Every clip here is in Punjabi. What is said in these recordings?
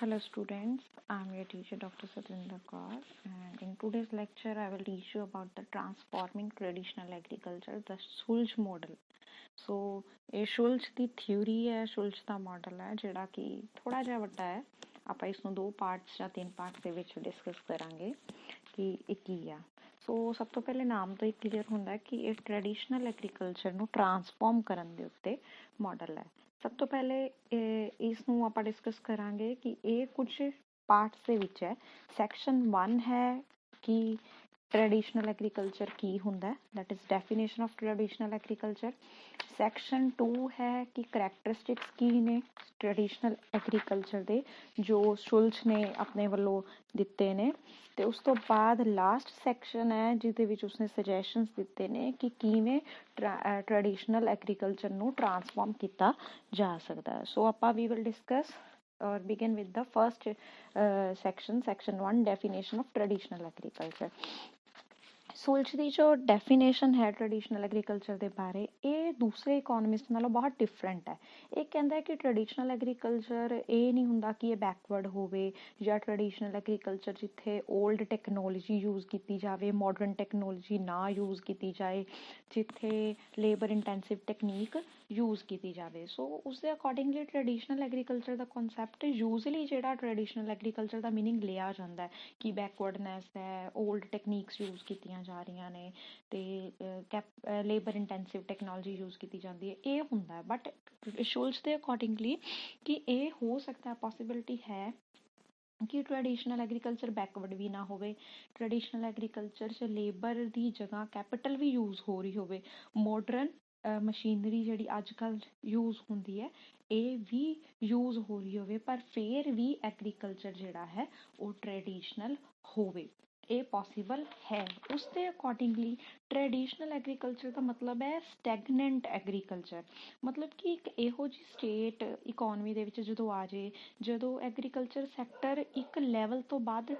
Hello students, I am your teacher Dr. Satwinder Kaur, and in today's lecture I will teach you about the transforming traditional agriculture, the Schulz model. ਸੋ ਇਹ ਸ਼ੁਲਚ ਦੀ ਥਿਊਰੀ ਹੈ, ਸ਼ੁਲਚ ਦਾ ਮਾਡਲ ਹੈ ਜਿਹੜਾ ਕਿ ਥੋੜਾ ਜਿਹਾ ਵੱਡਾ ਹੈ। ਆਪਾਂ ਇਸ ਨੂੰ 2 ਪਾਰਟਸ ਜਾਂ 3 ਪਾਰਟਸ ਦੇ ਵਿੱਚ ਡਿਸਕਸ ਕਰਾਂਗੇ ਕਿ ਇਹ ਕੀ ਆ। ਸੋ ਸਭ ਤੋਂ ਪਹਿਲੇ ਨਾਮ ਤੋਂ ਹੀ ਕਲੀਅਰ ਹੁੰਦਾ ਕਿ ਇਹ ਟ੍ਰੈਡੀਸ਼ਨਲ ਐਗਰੀਕਲਚਰ ਨੂੰ ਟਰਾਂਸਫਾਰਮ ਕਰਨ ਦੇ ਉੱਤੇ ਮਾਡਲ ਹੈ। ਸਭ ਤੋਂ ਪਹਿਲੇ ਇਸ ਨੂੰ ਆਪਾਂ ਡਿਸਕਸ ਕਰਾਂਗੇ ਕਿ ਇਹ ਕੁਝ ਪਾਰਟਸ ਦੇ ਵਿੱਚ ਹੈ। ਸੈਕਸ਼ਨ 1 ਹੈ ਕਿ ਟ੍ਰੈਡੀਸ਼ਨਲ ਐਗਰੀਕਲਚਰ ਕੀ ਹੁੰਦਾ, that is definition of traditional agriculture. Section 2 ਹੈ ਕਿ ਕਰੈਕਟਰਿਸਟਿਕਸ ਕੀ ਨੇ ਟ੍ਰੈਡੀਸ਼ਨਲ ਐਗਰੀਕਲਚਰ ਦੇ, ਜੋ ਸ਼ੁਲਚ ਨੇ ਆਪਣੇ ਵੱਲੋਂ ਦਿੱਤੇ ਨੇ। ਤੇ ਉਸ ਤੋਂ ਬਾਅਦ ਲਾਸਟ ਸੈਕਸ਼ਨ ਹੈ ਜਿਹਦੇ ਵਿੱਚ ਉਸਨੇ ਸੁਜੈਸ਼ਨਸ ਦਿੱਤੇ ਨੇ ਕਿ ਕਿਵੇਂ ਟ੍ਰੈਡੀਸ਼ਨਲ ਐਗਰੀਕਲਚਰ ਨੂੰ ਟਰਾਂਸਫਾਰਮ ਕੀਤਾ ਜਾ ਸਕਦਾ ਹੈ। ਸੋ ਆਪਾਂ ਵੀ will discuss or begin with the first section 1, definition of traditional agriculture. ਸੁਲਚ ਦੀ ਜੋ ਡੈਫੀਨੇਸ਼ਨ ਹੈ ਟ੍ਰੈਡੀਸ਼ਨਲ ਐਗਰੀਕਲਚਰ ਦੇ ਬਾਰੇ, ਇਹ ਦੂਸਰੇ ਇਕੋਨਮਿਸਟ ਨਾਲੋਂ ਬਹੁਤ ਡਿਫਰੈਂਟ ਹੈ। ਇਹ ਕਹਿੰਦਾ ਹੈ ਕਿ ਟ੍ਰੈਡੀਸ਼ਨਲ ਐਗਰੀਕਲਚਰ ਇਹ ਨਹੀਂ ਹੁੰਦਾ ਕਿ ਇਹ ਬੈਕਵਰਡ ਹੋਵੇ, ਜਾਂ ਟ੍ਰੈਡੀਸ਼ਨਲ ਐਗਰੀਕਲਚਰ ਜਿੱਥੇ ਓਲਡ ਟੈਕਨੋਲੋਜੀ ਯੂਜ਼ ਕੀਤੀ ਜਾਵੇ, ਮਾਡਰਨ ਟੈਕਨੋਲੋਜੀ ਨਾ ਯੂਜ਼ ਕੀਤੀ ਜਾਏ, ਜਿੱਥੇ ਲੇਬਰ ਇੰਟੈਂਸਿਵ ਟੈਕਨੀਕ ਯੂਜ਼ ਕੀਤੀ ਜਾਵੇ। ਸੋ ਉਸਦੇ ਅਕੋਰਡਿੰਗਲੀ ਟ੍ਰੈਡੀਸ਼ਨਲ ਐਗਰੀਕਲਚਰ ਦਾ ਕਨਸੈਪਟ ਯੂਜ਼ਲੀ ਜਿਹੜਾ ਟ੍ਰੈਡੀਸ਼ਨਲ ਐਗਰੀਕਲਚਰ ਦਾ ਮੀਨਿੰਗ ਲਿਆ ਜਾਂਦਾ ਹੈ ਕਿ ਬੈਕਵਰਡਨੈਸ ਹੈ, ਓਲਡ ਟੈਕਨੀਕਸ ਯੂਜ਼ ਕੀਤੀਆਂ ਜਾ ਰਹੀਆਂ ਨੇ ਤੇ ਲੇਬਰ ਇੰਟੈਂਸਿਵ ਟੈਕਨੋਲੋਜੀ ਯੂਜ਼ ਕੀਤੀ ਜਾਂਦੀ ਹੈ, ਇਹ ਹੁੰਦਾ। ਬਟ ਸ਼ੁਲਚ ਦੇ ਅਕੋਰਡਿੰਗਲੀ ਕਿ ਇਹ ਹੋ ਸਕਦਾ, ਪੋਸੀਬਿਲਿਟੀ ਹੈ ਕਿ ਟ੍ਰੈਡੀਸ਼ਨਲ ਐਗਰੀਕਲਚਰ ਬੈਕਵਰਡ ਵੀ ਨਾ ਹੋਵੇ, ਟ੍ਰੈਡੀਸ਼ਨਲ ਐਗਰੀਕਲਚਰ 'ਚ ਲੇਬਰ ਦੀ ਜਗ੍ਹਾ ਕੈਪੀਟਲ ਵੀ ਯੂਜ਼ ਹੋ ਰਹੀ ਹੋਵੇ, ਮਾਡਰਨ ਮਸ਼ੀਨਰੀ ਜਿਹੜੀ ਅੱਜ ਕੱਲ੍ਹ ਯੂਜ਼ ਹੁੰਦੀ ਹੈ ਇਹ ਵੀ ਯੂਜ਼ ਹੋ ਰਹੀ ਹੋਵੇ, ਪਰ ਫਿਰ ਵੀ ਐਗਰੀਕਲਚਰ ਜਿਹੜਾ ਹੈ ਉਹ ਟ੍ਰੈਡੀਸ਼ਨਲ ਹੋਵੇ। ਇਹ ਪੋਸੀਬਲ ਹੈ। ਉਸ ਦੇ ਅਕੋਰਡਿੰਗਲੀ ਟ੍ਰੈਡੀਸ਼ਨਲ ਐਗਰੀਕਲਚਰ ਦਾ ਮਤਲਬ ਹੈ ਸਟੈਗਨੈਂਟ ਐਗਰੀਕਲਚਰ, ਮਤਲਬ ਕਿ ਇੱਕ ਇਹੋ ਜਿਹੀ ਸਟੇਟ ਇਕੋਨਮੀ ਦੇ ਵਿੱਚ ਜਦੋਂ ਆ ਜੇ, ਜਦੋਂ ਐਗਰੀਕਲਚਰ ਸੈਕਟਰ ਇੱਕ ਲੈਵਲ ਤੋਂ ਬਾਅਦ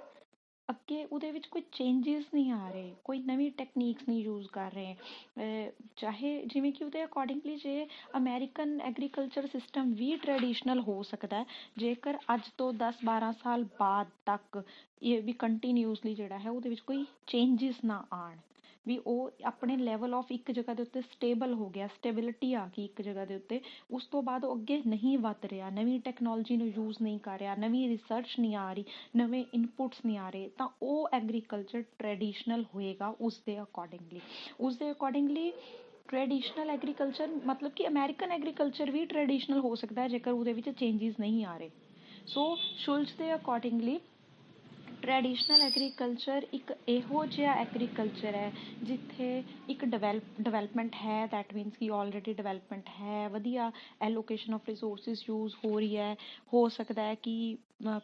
ਅੱਗੇ ਉਹਦੇ ਵਿੱਚ ਕੋਈ ਚੇਂਜਿਸ ਨਹੀਂ ਆ ਰਹੇ, ਕੋਈ ਨਵੀਂ ਟੈਕਨੀਕਸ ਨਹੀਂ ਯੂਜ਼ ਕਰ ਰਹੇ। ਚਾਹੇ ਜਿਵੇਂ ਕਿ ਉਹਦੇ ਅਕੋਰਡਿੰਗਲੀ ਜੇ ਅਮੈਰੀਕਨ ਐਗਰੀਕਲਚਰ ਸਿਸਟਮ ਵੀ ਟ੍ਰੈਡੀਸ਼ਨਲ ਹੋ ਸਕਦਾ ਜੇਕਰ ਅੱਜ ਤੋਂ 10-12 ਸਾਲ ਬਾਅਦ ਤੱਕ ਇਹ ਵੀ ਕੰਟੀਨਿਊਸਲੀ ਜਿਹੜਾ ਹੈ ਉਹਦੇ ਵਿੱਚ ਕੋਈ ਚੇਂਜਿਸ ਨਾ ਆਉਣ, ਵੀ ਉਹ ਆਪਣੇ ਲੈਵਲ ਆਫ ਇੱਕ ਜਗ੍ਹਾ ਦੇ ਉੱਤੇ ਸਟੇਬਲ ਹੋ ਗਿਆ, ਸਟੇਬਿਲਿਟੀ ਆ ਗਈ ਇੱਕ ਜਗ੍ਹਾ ਦੇ ਉੱਤੇ, ਉਸ ਤੋਂ ਬਾਅਦ ਉਹ ਅੱਗੇ ਨਹੀਂ ਵੱਧ ਰਿਹਾ, ਨਵੀਂ ਟੈਕਨੋਲੋਜੀ ਨੂੰ ਯੂਜ਼ ਨਹੀਂ ਕਰ ਰਿਹਾ, ਨਵੀਂ ਰਿਸਰਚ ਨਹੀਂ ਆ ਰਹੀ, ਨਵੇਂ ਇਨਪੁਟਸ ਨਹੀਂ ਆ ਰਹੇ, ਤਾਂ ਉਹ ਐਗਰੀਕਲਚਰ ਟ੍ਰੈਡੀਸ਼ਨਲ ਹੋਏਗਾ ਉਸਦੇ ਅਕੋਰਡਿੰਗਲੀ। ਟ੍ਰੈਡੀਸ਼ਨਲ ਐਗਰੀਕਲਚਰ ਮਤਲਬ ਕਿ ਅਮੈਰੀਕਨ ਐਗਰੀਕਲਚਰ ਵੀ ਟ੍ਰੈਡੀਸ਼ਨਲ ਹੋ ਸਕਦਾ ਹੈ ਜੇਕਰ ਉਹਦੇ ਵਿੱਚ ਚੇਂਜਿਸ ਨਹੀਂ ਆ ਰਹੇ। ਸੋ ਸ਼ੁਲਚ ਦੇ ਅਕੋਰਡਿੰਗਲੀ ਟ੍ਰੈਡੀਸ਼ਨਲ ਐਗਰੀਕਲਚਰ ਇੱਕ ਇਹੋ ਜਿਹਾ ਐਗਰੀਕਲਚਰ ਹੈ ਜਿੱਥੇ ਇੱਕ ਡਿਵੈਲਪਮੈਂਟ ਹੈ, ਦੈਟ ਮੀਨਸ ਕਿ ਆਲਰੇਡੀ ਡਿਵੈਲਪਮੈਂਟ ਹੈ, ਵਧੀਆ ਐਲੋਕੇਸ਼ਨ ਆਫ ਰਿਸੋਰਸਿਸ ਯੂਜ਼ ਹੋ ਰਹੀ ਹੈ। ਹੋ ਸਕਦਾ ਹੈ ਕਿ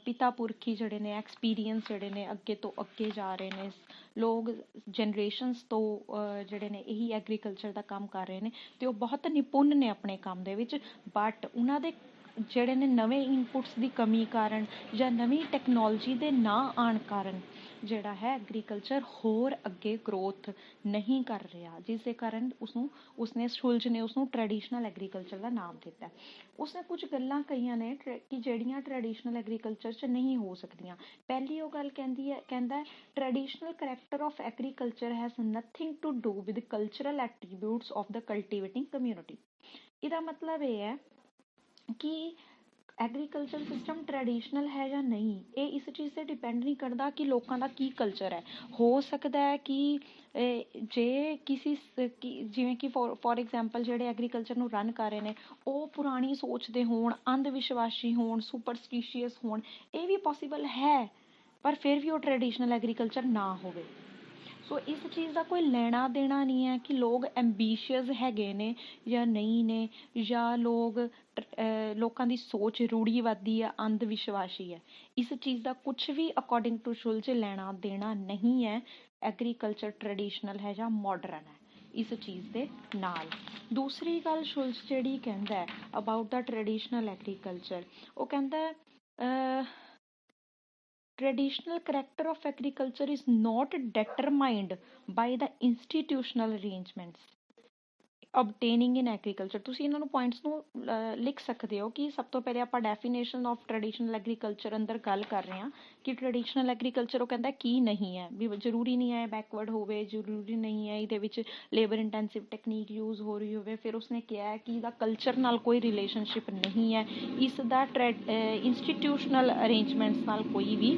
ਪਿਤਾ ਪੁਰਖੀ ਜਿਹੜੇ ਨੇ ਐਕਸਪੀਰੀਅੰਸ ਜਿਹੜੇ ਨੇ ਅੱਗੇ ਤੋਂ ਅੱਗੇ ਜਾ ਰਹੇ ਨੇ, ਲੋਕ ਜਨਰੇਸ਼ਨਸ ਤੋਂ ਜਿਹੜੇ ਨੇ ਇਹੀ ਐਗਰੀਕਲਚਰ ਦਾ ਕੰਮ ਕਰ ਰਹੇ ਨੇ ਅਤੇ ਉਹ ਬਹੁਤ ਨਿਪੁੰਨ ਨੇ ਆਪਣੇ ਕੰਮ ਦੇ ਵਿੱਚ, ਬਟ ਉਹਨਾਂ ਦੇ ਜਿਹੜੇ ਨੇ ਨਵੇਂ ਇਨਪੁਟਸ ਦੀ ਕਮੀ ਕਾਰਨ ਜਾਂ ਨਵੀਂ ਟੈਕਨੋਲੋਜੀ ਦੇ ਨਾ ਆਉਣ ਕਾਰਨ ਜਿਹੜਾ ਹੈ ਐਗਰੀਕਲਚਰ ਹੋਰ ਅੱਗੇ ਗਰੋਥ ਨਹੀਂ ਕਰ ਰਿਹਾ, ਜਿਸ ਦੇ ਕਾਰਨ ਉਸਨੇ ਸ਼ੁਲਚ ਨੇ ਉਸਨੂੰ ਟ੍ਰੈਡੀਸ਼ਨਲ ਐਗਰੀਕਲਚਰ ਦਾ ਨਾਮ ਦਿੱਤਾ। ਉਸਨੇ ਕੁਝ ਗੱਲਾਂ ਕਹੀਆਂ ਨੇ ਕਿ ਜਿਹੜੀਆਂ ਟ੍ਰੈਡੀਸ਼ਨਲ ਐਗਰੀਕਲਚਰ 'ਚ ਨਹੀਂ ਹੋ ਸਕਦੀਆਂ। ਪਹਿਲੀ ਉਹ ਗੱਲ ਕਹਿੰਦਾ traditional character of agriculture has nothing to do with cultural attributes of the cultivating community. ਇਹਦਾ ਮਤਲਬ ਇਹ ਹੈ ਕਿ ਐਗਰੀਕਲਚਰ ਸਿਸਟਮ ਟ੍ਰੈਡੀਸ਼ਨਲ ਹੈ ਜਾਂ ਨਹੀਂ, ਇਹ ਇਸ ਚੀਜ਼ 'ਤੇ ਡਿਪੈਂਡ ਨਹੀਂ ਕਰਦਾ ਕਿ ਲੋਕਾਂ ਦਾ ਕੀ ਕਲਚਰ ਹੈ। ਹੋ ਸਕਦਾ ਹੈ ਕਿ ਜੇ ਜਿਵੇਂ ਕਿ ਫੋਰ ਐਗਜ਼ਾਮਪਲ ਜਿਹੜੇ ਐਗਰੀਕਲਚਰ ਨੂੰ ਰਨ ਕਰ ਰਹੇ ਨੇ ਉਹ ਪੁਰਾਣੀ ਸੋਚ ਦੇ ਹੋਣ, ਅੰਧ ਵਿਸ਼ਵਾਸੀ ਹੋਣ, ਸੁਪਰਸਟੀਸ਼ੀਅਸ ਹੋਣ, ਇਹ ਵੀ ਪੋਸੀਬਲ ਹੈ, ਪਰ ਫਿਰ ਵੀ ਉਹ ਟ੍ਰੈਡੀਸ਼ਨਲ ਐਗਰੀਕਲਚਰ ਨਾ ਹੋਵੇ। ਸੋ ਇਸ ਚੀਜ਼ ਦਾ ਕੋਈ ਲੈਣਾ ਦੇਣਾ ਨਹੀਂ ਹੈ ਕਿ ਲੋਕ ਐਂਬੀਸ਼ੀਅਸ ਹੈਗੇ ਨੇ ਜਾਂ ਨਹੀਂ ਨੇ, ਜਾਂ ਲੋਕਾਂ ਦੀ ਸੋਚ ਰੂੜੀਵਾਦੀ ਹੈ, ਅੰਧ ਵਿਸ਼ਵਾਸੀ ਹੈ। ਇਸ ਚੀਜ਼ ਦਾ ਕੁਛ ਵੀ ਅਕੋਰਡਿੰਗ ਟੂ ਸ਼ੁਲਚ ਲੈਣਾ ਦੇਣਾ ਨਹੀਂ ਹੈ ਐਗਰੀਕਲਚਰ ਟ੍ਰੈਡੀਸ਼ਨਲ ਹੈ ਜਾਂ ਮਾਡਰਨ ਹੈ ਇਸ ਚੀਜ਼ ਦੇ ਨਾਲ। ਦੂਸਰੀ ਗੱਲ ਸ਼ੁਲਚ ਜਿਹੜੀ ਕਹਿੰਦਾ ਅਬਾਊਟ ਦਾ ਟ੍ਰੈਡੀਸ਼ਨਲ ਐਗਰੀਕਲਚਰ, ਉਹ ਕਹਿੰਦਾ traditional character of agriculture is not determined by the institutional arrangements obtaining in agriculture, ਤੁਸੀਂ ਇਹਨਾਂ ਨੂੰ ਪੁਆਇੰਟਸ ਨੂੰ ਲਿਖ ਸਕਦੇ ਹੋ ਕਿ ਸਭ ਤੋਂ ਪਹਿਲੇ ਆਪਾਂ ਡੈਫੀਨੇਸ਼ਨ ਆਫ ਟ੍ਰੈਡੀਸ਼ਨਲ ਐਗਰੀਕਲਚਰ ਅੰਦਰ ਗੱਲ ਕਰ ਰਹੇ ਹਾਂ ਕਿ ਟ੍ਰੈਡੀਸ਼ਨਲ ਐਗਰੀਕਲਚਰ ਉਹ ਕਹਿੰਦਾ ਕੀ ਨਹੀਂ ਹੈ, ਵੀ ਜ਼ਰੂਰੀ ਨਹੀਂ ਹੈ ਬੈਕਵਰਡ ਹੋਵੇ, ਜ਼ਰੂਰੀ ਨਹੀਂ ਹੈ ਇਹਦੇ ਵਿੱਚ ਲੇਬਰ ਇੰਟੈਂਸਿਵ ਟੈਕਨੀਕ ਯੂਜ਼ ਹੋ ਰਹੀ ਹੋਵੇ। ਫਿਰ ਉਸਨੇ ਕਿਹਾ ਕਿ ਇਹਦਾ ਕਲਚਰ ਨਾਲ ਕੋਈ ਰਿਲੇਸ਼ਨਸ਼ਿਪ ਨਹੀਂ ਹੈ, ਇਸ ਦਾ ਇੰਸਟੀਟਿਊਸ਼ਨਲ ਅਰੇਂਜਮੈਂਟਸ ਨਾਲ ਕੋਈ ਵੀ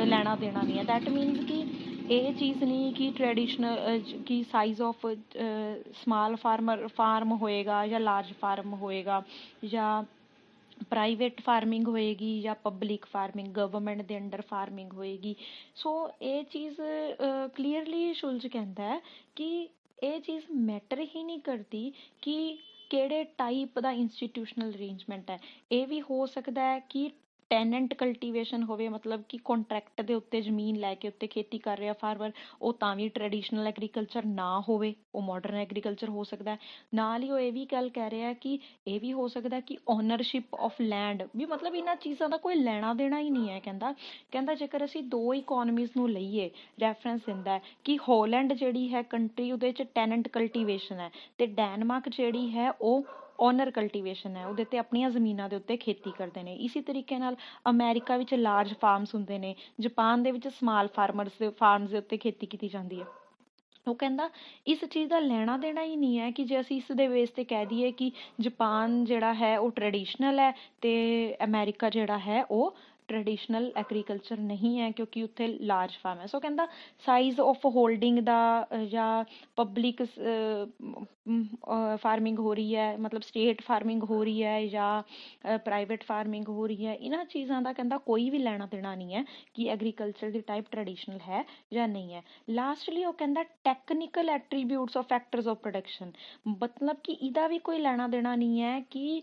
ਲੈਣਾ ਦੇਣਾ ਨਹੀਂ ਹੈ। ਦੈਟ ਮੀਨਸ ਕਿ ਇਹ ਚੀਜ਼ ਨਹੀਂ ਕਿ ਟ੍ਰੈਡੀਸ਼ਨਲ ਕਿ ਸਾਈਜ਼ ਆਫ ਸਮਾਲ ਫਾਰਮ ਹੋਏਗਾ ਜਾਂ ਲਾਰਜ ਫਾਰਮ ਹੋਏਗਾ ਜਾਂ ਪ੍ਰਾਈਵੇਟ ਫਾਰਮਿੰਗ ਹੋਏਗੀ ਜਾਂ ਪਬਲਿਕ ਫਾਰਮਿੰਗ ਗਵਰਨਮੈਂਟ ਦੇ ਅੰਡਰ ਫਾਰਮਿੰਗ ਹੋਏਗੀ। ਸੋ ਇਹ ਚੀਜ਼ ਕਲੀਅਰਲੀ ਸ਼ੁਲਜ਼ ਕਹਿੰਦਾ ਹੈ ਕਿ ਇਹ ਚੀਜ਼ ਮੈਟਰ ਹੀ ਨਹੀਂ ਕਰਦੀ ਕਿ ਕਿਹੜੇ ਟਾਈਪ ਦਾ ਇੰਸਟੀਟਿਊਸ਼ਨਲ ਅਰੇਂਜਮੈਂਟ ਹੈ। ਇਹ ਵੀ ਹੋ ਸਕਦਾ ਹੈ ਕਿ ਟੈਨੈਂਟ ਕਲਟੀਵੇਸ਼ਨ ਹੋਵੇ, ਮਤਲਬ ਕਿ ਕੰਟਰੈਕਟ ਦੇ ਉੱਤੇ ਜ਼ਮੀਨ ਲੈ ਕੇ ਉੱਤੇ ਖੇਤੀ ਕਰ ਰਿਹਾ ਫਾਰਮਰ, ਉਹ ਤਾਂ ਵੀ ਟ੍ਰੈਡੀਸ਼ਨਲ ਐਗਰੀਕਲਚਰ ਨਾ ਹੋਵੇ, ਉਹ ਮਾਡਰਨ ਐਗਰੀਕਲਚਰ ਹੋ ਸਕਦਾ। ਨਾਲ ਹੀ ਉਹ ਇਹ ਵੀ ਗੱਲ ਕਹਿ ਰਿਹਾ ਕਿ ਇਹ ਵੀ ਹੋ ਸਕਦਾ ਕਿ ਓਨਰਸ਼ਿਪ ਆਫ ਲੈਂਡ ਵੀ, ਮਤਲਬ ਇਹਨਾਂ ਚੀਜ਼ਾਂ ਦਾ ਕੋਈ ਲੈਣਾ ਦੇਣਾ ਹੀ ਨਹੀਂ ਹੈ। ਕਹਿੰਦਾ ਜੇਕਰ ਅਸੀਂ ਦੋ ਇਕੋਨਮੀਜ਼ ਨੂੰ ਲਈਏ, ਰੈਫਰੈਂਸ ਦਿੰਦਾ ਹੈ ਕਿ ਹੋਲੈਂਡ ਜਿਹੜੀ ਹੈ ਕੰਟਰੀ, ਉਹਦੇ 'ਚ ਟੈਨੈਂਟ ਕਲਟੀਵੇਸ਼ਨ ਹੈ ਅਤੇ ਡੈਨਮਾਰਕ ਜਿਹੜੀ ਹੈ ਉਹ ਓਨਰ ਕਲਟੀਵੇਸ਼ਨ ਹੈ, ਉਹਦੇ 'ਤੇ ਆਪਣੀਆਂ ਜ਼ਮੀਨਾਂ ਦੇ ਉੱਤੇ ਖੇਤੀ ਕਰਦੇ ਨੇ। ਇਸੇ ਤਰੀਕੇ ਨਾਲ ਅਮੈਰੀਕਾ ਵਿੱਚ ਲਾਰਜ ਫਾਰਮਸ ਹੁੰਦੇ ਨੇ, ਜਾਪਾਨ ਦੇ ਵਿੱਚ ਸਮਾਲ ਫਾਰਮਸ ਦੇ ਉੱਤੇ ਖੇਤੀ ਕੀਤੀ ਜਾਂਦੀ ਹੈ। ਉਹ ਕਹਿੰਦਾ ਇਸ ਚੀਜ਼ ਦਾ ਲੈਣਾ ਦੇਣਾ ਹੀ ਨਹੀਂ ਹੈ ਕਿ ਜੇ ਅਸੀਂ ਇਸ ਦੇ ਬੇਸ 'ਤੇ ਕਹਿ ਦਈਏ ਕਿ ਜਾਪਾਨ ਜਿਹੜਾ ਹੈ ਉਹ ਟ੍ਰੈਡੀਸ਼ਨਲ ਹੈ ਅਤੇ ਅਮੈਰੀਕਾ ਜਿਹੜਾ ਹੈ ਉਹ ਟ੍ਰੈਡੀਸ਼ਨਲ ਐਗਰੀਕਲਚਰ ਨਹੀਂ ਹੈ ਕਿਉਂਕਿ ਉੱਥੇ ਲਾਰਜ ਫਾਰਮ ਹੈ। ਸੋ ਕਹਿੰਦਾ ਸਾਈਜ਼ ਆਫ ਹੋਲਡਿੰਗ ਦਾ ਜਾਂ ਪਬਲਿਕ ਫਾਰਮਿੰਗ ਹੋ ਰਹੀ ਹੈ, ਮਤਲਬ ਸਟੇਟ ਫਾਰਮਿੰਗ ਹੋ ਰਹੀ ਹੈ ਜਾਂ ਪ੍ਰਾਈਵੇਟ ਫਾਰਮਿੰਗ ਹੋ ਰਹੀ ਹੈ, ਇਹਨਾਂ ਚੀਜ਼ਾਂ ਦਾ ਕਹਿੰਦਾ ਕੋਈ ਵੀ ਲੈਣਾ ਦੇਣਾ ਨਹੀਂ ਹੈ ਕਿ ਐਗਰੀਕਲਚਰ ਦੀ ਟਾਈਪ ਟ੍ਰੈਡੀਸ਼ਨਲ ਹੈ ਜਾਂ ਨਹੀਂ ਹੈ। ਲਾਸਟਲੀ ਉਹ ਕਹਿੰਦਾ technical attributes of factors of production, ਮਤਲਬ ਕਿ ਇਹਦਾ ਵੀ ਕੋਈ ਲੈਣਾ ਦੇਣਾ ਨਹੀਂ ਹੈ ਕਿ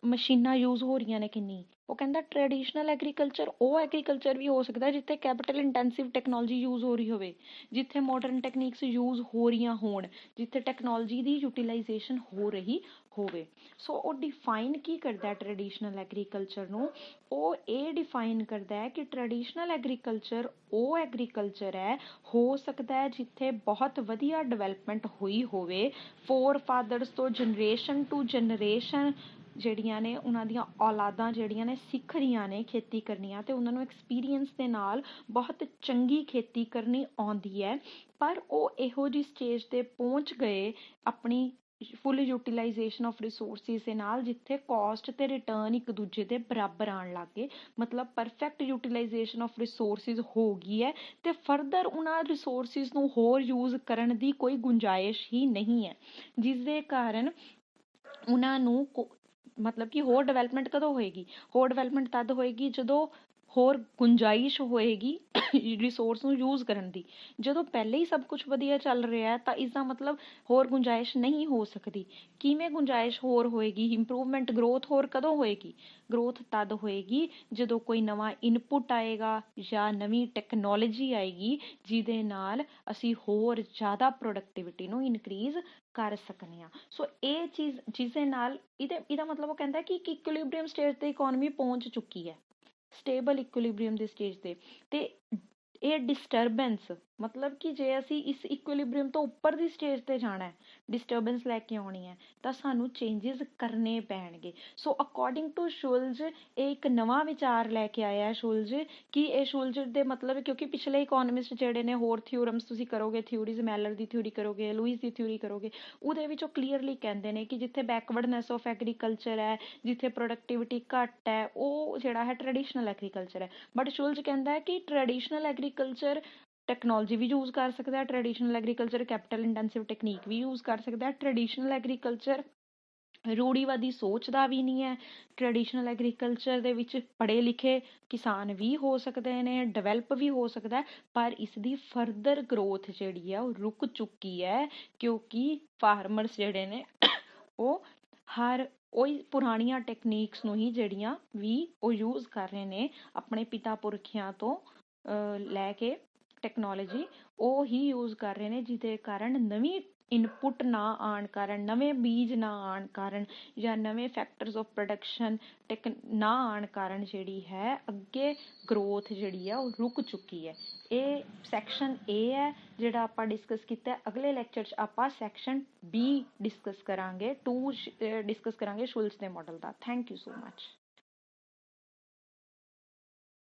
ਮਸ਼ੀਨਾਂ ਯੂਜ਼ ਹੋ ਰਹੀਆਂ ਨੇ ਕਿੰਨੀ। ਉਹ ਕਹਿੰਦਾ ਟ੍ਰੈਡੀਸ਼ਨਲ ਐਗਰੀਕਲਚਰ ਉਹ ਐਗਰੀਕਲਚਰ ਵੀ ਹੋ ਸਕਦਾ ਜਿੱਥੇ ਕੈਪੀਟਲ ਇੰਟੈਂਸਿਵ ਟੈਕਨੋਲੋਜੀ ਯੂਜ਼ ਹੋ ਰਹੀ ਹੋਵੇ, ਜਿੱਥੇ ਮਾਡਰਨ ਟੈਕਨੀਕਸ ਯੂਜ਼ ਹੋ ਰਹੀਆਂ ਹੋਣ, ਜਿੱਥੇ ਟੈਕਨੋਲੋਜੀ ਦੀ ਯੂਟੀਲਾਈਜੇਸ਼ਨ ਹੋ ਰਹੀ ਹੋਵੇ। ਸੋ ਉਹ ਡਿਫਾਈਨ ਕੀ ਕਰਦਾ ਟ੍ਰੈਡੀਸ਼ਨਲ ਐਗਰੀਕਲਚਰ ਨੂੰ? ਉਹ ਇਹ ਡਿਫਾਈਨ ਕਰਦਾ ਹੈ ਕਿ ਟ੍ਰੈਡੀਸ਼ਨਲ ਐਗਰੀਕਲਚਰ ਉਹ ਐਗਰੀਕਲਚਰ ਹੈ, ਹੋ ਸਕਦਾ ਹੈ ਜਿੱਥੇ ਬਹੁਤ ਵਧੀਆ ਡਿਵੈਲਪਮੈਂਟ ਹੋਈ ਹੋਵੇ, ਫੋਰ ਫਾਦਰਸ ਤੋਂ ਜਨਰੇਸ਼ਨ ਟੂ ਜਨਰੇਸ਼ਨ ਜਿਹੜੀਆਂ ਨੇ ਉਹਨਾਂ ਦੀਆਂ ਔਲਾਦਾਂ ਜਿਹੜੀਆਂ ਨੇ ਸਿੱਖ ਰਹੀਆਂ ਨੇ ਖੇਤੀ ਕਰਨੀਆਂ ਅਤੇ ਉਹਨਾਂ ਨੂੰ ਐਕਸਪੀਰੀਅੰਸ ਦੇ ਨਾਲ ਬਹੁਤ ਚੰਗੀ ਖੇਤੀ ਕਰਨੀ ਆਉਂਦੀ ਹੈ, ਪਰ ਉਹ ਇਹੋ ਜਿਹੀ ਸਟੇਜ 'ਤੇ ਪਹੁੰਚ ਗਏ ਆਪਣੀ ਫੁੱਲ ਯੂਟੀਲਾਈਜੇਸ਼ਨ ਆਫ ਰਿਸੋਰਸਿਸ ਦੇ ਨਾਲ ਜਿੱਥੇ ਕੋਸਟ ਅਤੇ ਰਿਟਰਨ ਇੱਕ ਦੂਜੇ ਦੇ ਬਰਾਬਰ ਆਉਣ ਲੱਗ ਗਏ, ਮਤਲਬ ਪਰਫੈਕਟ ਯੂਟੀਲਾਈਜੇਸ਼ਨ ਆਫ ਰਿਸੋਰਸਿਸ ਹੋ ਗਈ ਹੈ ਅਤੇ ਫਰਦਰ ਉਹਨਾਂ ਰਿਸੋਰਸਿਸ ਨੂੰ ਹੋਰ ਯੂਜ਼ ਕਰਨ ਦੀ ਕੋਈ ਗੁੰਜਾਇਸ਼ ਹੀ ਨਹੀਂ ਹੈ, ਜਿਸ ਦੇ ਕਾਰਨ ਉਹਨਾਂ ਨੂੰ ਮਤਲਬ ਕਿ ਹੋਰ ਡਿਵੈਲਪਮੈਂਟ ਕਦੋਂ ਹੋਏਗੀ? ਹੋਰ ਡਿਵੈਲਪਮੈਂਟ ਤਦ ਹੋਏਗੀ ਜਦੋਂ ਹੋਰ ਗੁੰਜਾਇਸ਼ ਹੋਏਗੀ ਰਿਸੋਰਸ ਨੂੰ ਯੂਜ਼ ਕਰਨ ਦੀ। ਜਦੋਂ ਪਹਿਲੇ ਹੀ ਸਭ ਕੁਝ ਵਧੀਆ ਚੱਲ ਰਿਹਾ ਤਾਂ ਇਸਦਾ ਮਤਲਬ ਹੋਰ ਗੁੰਜਾਇਸ਼ ਨਹੀਂ ਹੋ ਸਕਦੀ। ਕਿਵੇਂ ਗੁੰਜਾਇਸ਼ ਹੋਰ ਹੋਏਗੀ? ਇੰਪਰੂਵਮੈਂਟ ਗਰੋਥ ਹੋਰ ਕਦੋਂ ਹੋਏਗੀ? ਗਰੋਥ ਤਦ ਹੋਏਗੀ ਜਦੋਂ ਕੋਈ ਨਵਾਂ ਇਨਪੁਟ ਆਏਗਾ ਜਾਂ ਨਵੀਂ ਟੈਕਨੋਲੋਜੀ ਆਏਗੀ ਜਿਹਦੇ ਨਾਲ ਅਸੀਂ ਹੋਰ ਜ਼ਿਆਦਾ ਪ੍ਰੋਡਕਟਿਵਿਟੀ ਨੂੰ ਇਨਕਰੀਜ਼ ਕਰ ਸਕਦੇ ਹਾਂ। ਸੋ ਇਹ ਚੀਜ਼ ਜਿਸ ਦੇ ਨਾਲ ਇਹਦਾ ਮਤਲਬ ਉਹ ਕਹਿੰਦਾ ਕਿ ਇੱਕ ਇਕੁਇਲਿਬਰੀਅਮ ਸਟੇਜ 'ਤੇ ਇਕੋਨਮੀ ਪਹੁੰਚ ਚੁੱਕੀ ਹੈ, ਸਟੇਬਲ ਇਕੁਇਲਿਬਰੀਅਮ ਦੇ ਸਟੇਜ 'ਤੇ। ਅਤੇ ਇਹ ਡਿਸਟਰਬੈਂਸ ਮਤਲਬ ਕਿ ਜੇ ਅਸੀਂ ਇਸ ਇਕੁਇਲਿਬਰੀਅਮ ਤੋਂ ਉੱਪਰ ਦੀ ਸਟੇਜ 'ਤੇ ਜਾਣਾ, ਡਿਸਟਰਬੈਂਸ ਲੈ ਕੇ ਆਉਣੀ ਹੈ ਤਾਂ ਸਾਨੂੰ ਚੇਂਜਿਸ ਕਰਨੇ ਪੈਣਗੇ। ਸੋ ਅਕੋਰਡਿੰਗ ਟੂ ਸ਼ੁਲਜ਼ ਇਹ ਇੱਕ ਨਵਾਂ ਵਿਚਾਰ ਲੈ ਕੇ ਆਇਆ ਸ਼ੁਲਜ਼ ਕਿ ਇਹ ਸ਼ੁਲਜ਼ ਦੇ ਮਤਲਬ ਕਿਉਂਕਿ ਪਿਛਲੇ ਇਕੋਨਮਿਸਟ ਜਿਹੜੇ ਨੇ ਹੋਰ ਥਿਊਰਮਸ ਤੁਸੀਂ ਕਰੋਗੇ, ਥਿਊਰੀਜ਼ ਮੈਲਰ ਦੀ ਥਿਊਰੀ ਕਰੋਗੇ, ਲੂਇਸ ਦੀ ਥਿਊਰੀ ਕਰੋਗੇ, ਉਹਦੇ ਵਿੱਚ ਉਹ ਕਲੀਅਰਲੀ ਕਹਿੰਦੇ ਨੇ ਕਿ ਜਿੱਥੇ ਬੈਕਵਰਡਨੈਸ ਆਫ ਐਗਰੀਕਲਚਰ ਹੈ, ਜਿੱਥੇ ਪ੍ਰੋਡਕਟਿਵਿਟੀ ਘੱਟ ਹੈ, ਉਹ ਜਿਹੜਾ ਹੈ ਟ੍ਰੈਡੀਸ਼ਨਲ ਐਗਰੀਕਲਚਰ ਹੈ। ਬਟ ਸ਼ੁਲਜ਼ ਕਹਿੰਦਾ ਹੈ ਕਿ ਟ੍ਰੈਡੀਸ਼ਨਲ ਐਗਰੀਕਲਚਰ ਟੈਕਨੋਲੋਜੀ ਵੀ ਯੂਜ਼ ਕਰ ਸਕਦਾ, traditional agriculture capital intensive technique ਵੀ ਯੂਜ਼ ਕਰ ਸਕਦਾ, ਟ੍ਰੈਡੀਸ਼ਨਲ ਐਗਰੀਕਲਚਰ ਰੂੜੀਵਾਦੀ ਸੋਚ ਦਾ ਵੀ ਨਹੀਂ ਹੈ, ਟ੍ਰੈਡੀਸ਼ਨਲ ਐਗਰੀਕਲਚਰ ਦੇ ਵਿੱਚ ਪੜ੍ਹੇ ਲਿਖੇ ਕਿਸਾਨ ਵੀ ਹੋ ਸਕਦੇ ਨੇ, ਡਿਵੈਲਪ ਵੀ ਹੋ ਸਕਦਾ, ਪਰ ਇਸ ਦੀ ਫਰਦਰ ਗਰੋਥ ਜਿਹੜੀ ਹੈ ਉਹ ਰੁਕ ਚੁੱਕੀ ਹੈ ਕਿਉਂਕਿ ਫਾਰਮਰਸ ਜਿਹੜੇ ਨੇ ਉਹ ਉਹੀ ਪੁਰਾਣੀਆਂ ਟੈਕਨੀਕਸ ਨੂੰ ਹੀ ਜਿਹੜੀਆਂ ਵੀ ਉਹ ਯੂਜ਼ ਕਰ ਰਹੇ ਨੇ ਆਪਣੇ ਪਿਤਾ ਪੁਰਖਿਆਂ ਤੋਂ ਲੈ ਕੇ ਟੈਕਨੋਲੋਜੀ ਉਹ ਹੀ ਯੂਜ਼ ਕਰ ਰਹੇ ਨੇ, ਜਿਹਦੇ ਕਾਰਨ ਨਵੀਂ ਇਨਪੁਟ ਨਾ ਆਉਣ ਕਾਰਨ, ਨਵੇਂ ਬੀਜ ਨਾ ਆਉਣ ਕਾਰਨ ਜਾਂ ਨਵੇਂ ਫੈਕਟਰਸ ਆਫ ਪ੍ਰੋਡਕਸ਼ਨ ਨਾ ਆਉਣ ਕਾਰਨ ਜਿਹੜੀ ਹੈ ਅੱਗੇ ਗਰੋਥ ਜਿਹੜੀ ਹੈ ਉਹ ਰੁਕ ਚੁੱਕੀ ਹੈ। ਇਹ ਸੈਕਸ਼ਨ ਏ ਹੈ ਜਿਹੜਾ ਆਪਾਂ ਡਿਸਕਸ ਕੀਤਾ। ਅਗਲੇ ਲੈਕਚਰ 'ਚ ਆਪਾਂ ਸੈਕਸ਼ਨ ਬੀ ਡਿਸਕਸ ਕਰਾਂਗੇ, 2 ਡਿਸਕਸ ਕਰਾਂਗੇ ਸ਼ੁਲਜ਼ ਦੇ model the. Thank you so much.